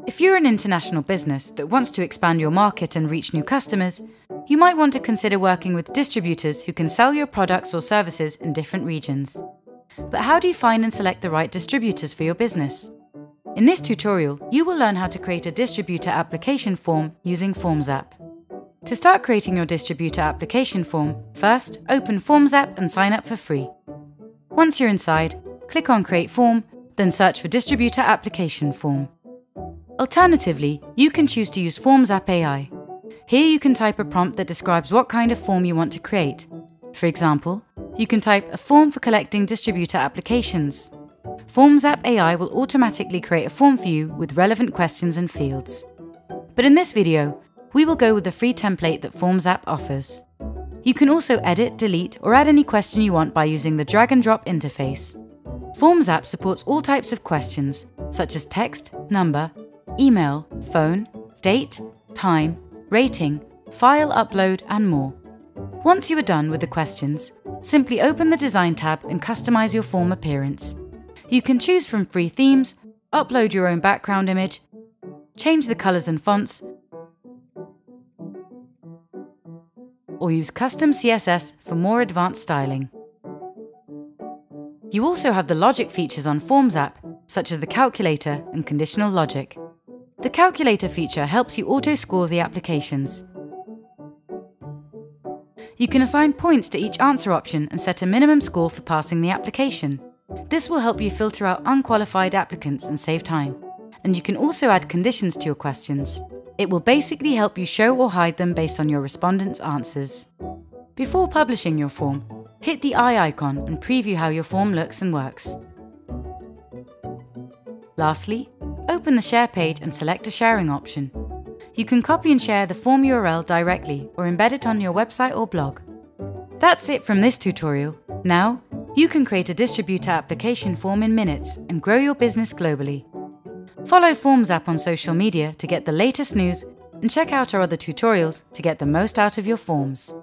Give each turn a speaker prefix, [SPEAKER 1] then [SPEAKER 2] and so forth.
[SPEAKER 1] If you're an international business that wants to expand your market and reach new customers, you might want to consider working with distributors who can sell your products or services in different regions. But how do you find and select the right distributors for your business? In this tutorial, you will learn how to create a distributor application form using Forms app. To start creating your distributor application form, first open Forms app and sign up for free. Once you're inside, click on Create Form, then search for Distributor Application Form. Alternatively, you can choose to use Forms app AI. Here you can type a prompt that describes what kind of form you want to create. For example, you can type a form for collecting distributor applications. Forms app AI will automatically create a form for you with relevant questions and fields. But in this video, we will go with the free template that Forms app offers. You can also edit, delete, or add any question you want by using the drag and drop interface. Forms app supports all types of questions, such as text, number, email, phone, date, time, rating, file upload, and more. Once you are done with the questions, simply open the Design tab and customize your form appearance. You can choose from free themes, upload your own background image, change the colors and fonts, or use custom CSS for more advanced styling. You also have the logic features on Forms app, such as the calculator and conditional logic. The calculator feature helps you auto-score the applications. You can assign points to each answer option and set a minimum score for passing the application. This will help you filter out unqualified applicants and save time. And you can also add conditions to your questions. It will basically help you show or hide them based on your respondents' answers. Before publishing your form, hit the eye icon and preview how your form looks and works. Lastly, open the Share page and select a sharing option. You can copy and share the form URL directly or embed it on your website or blog. That's it from this tutorial. Now, you can create a distributor application form in minutes and grow your business globally. Follow Forms app on social media to get the latest news and check out our other tutorials to get the most out of your forms.